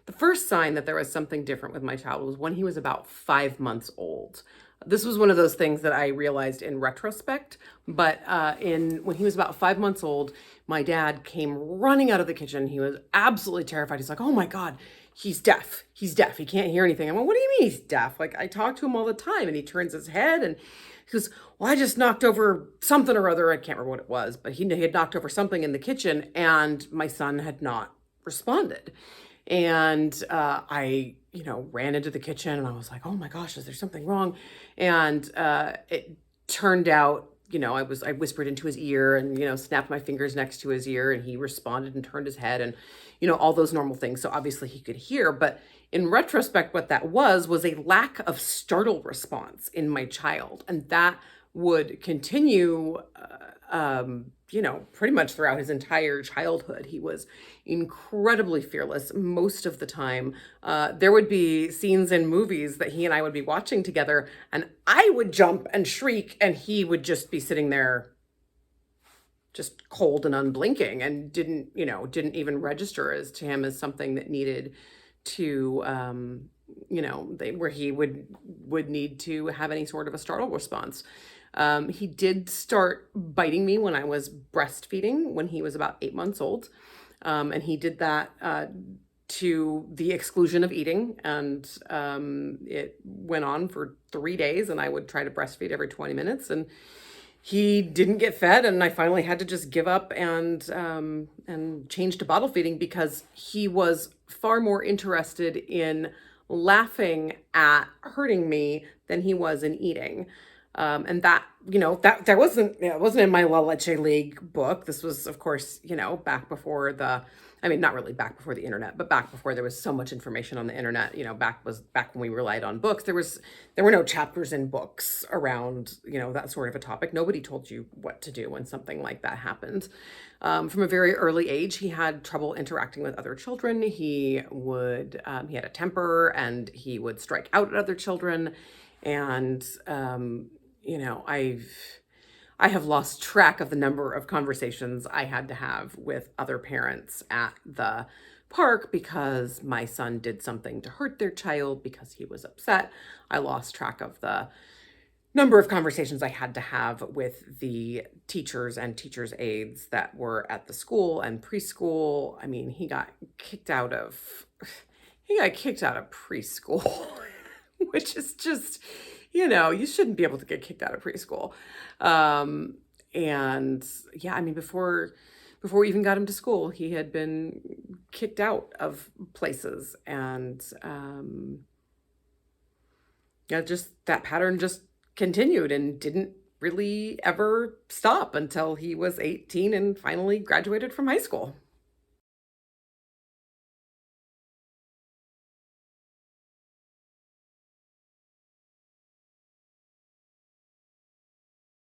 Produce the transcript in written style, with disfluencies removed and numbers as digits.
The first sign that there was something different with my child was when he was about 5 months old. This was one of those things that I realized in retrospect, but in when he was about 5 months old, my dad came running out of the kitchen. He was absolutely terrified. He's like, "Oh my God, he's deaf. He's deaf. He can't hear anything." I'm like, "What do you mean he's deaf? Like, I talk to him all the time." And he turns his head and he goes, "Well, I just knocked over something or other. I can't remember what it was, but he had knocked over something in the kitchen, and my son had not responded." And ran into the kitchen and I was like, "Oh my gosh, is there something wrong?" And it turned out, I whispered into his ear and, snapped my fingers next to his ear, and he responded and turned his head and, all those normal things. So obviously he could hear. But in retrospect, what that was a lack of startle response in my child. And that would continue, pretty much throughout his entire childhood. He was incredibly fearless most of the time. There would be scenes in movies that he and I would be watching together, and I would jump and shriek, and he would just be sitting there just cold and unblinking, and didn't even register as to him as something that needed to where he would need to have any sort of a startle response. He did start biting me when I was breastfeeding when he was about 8 months old. And he did that to the exclusion of eating. And it went on for 3 days, and I would try to breastfeed every 20 minutes. And he didn't get fed, and I finally had to just give up and change to bottle feeding, because he was far more interested in laughing at hurting me than he was in eating. And that wasn't, it wasn't in my La Leche League book. This was, of course, back before not really back before the internet, but back before there was so much information on the internet. Back when we relied on books. There were no chapters in books around, that sort of a topic. Nobody told you what to do when something like that happened. From a very early age, he had trouble interacting with other children. He had a temper, and he would strike out at other children. And, I have lost track of the number of conversations I had to have with other parents at the park because my son did something to hurt their child because he was upset. I lost track of the number of conversations I had to have with the teachers and teachers' aides that were at the school and preschool. I mean, he got kicked out of preschool, which is just, you shouldn't be able to get kicked out of preschool. And yeah, I mean, before we even got him to school, he had been kicked out of places. And just that pattern just continued and didn't really ever stop until he was 18 and finally graduated from high school.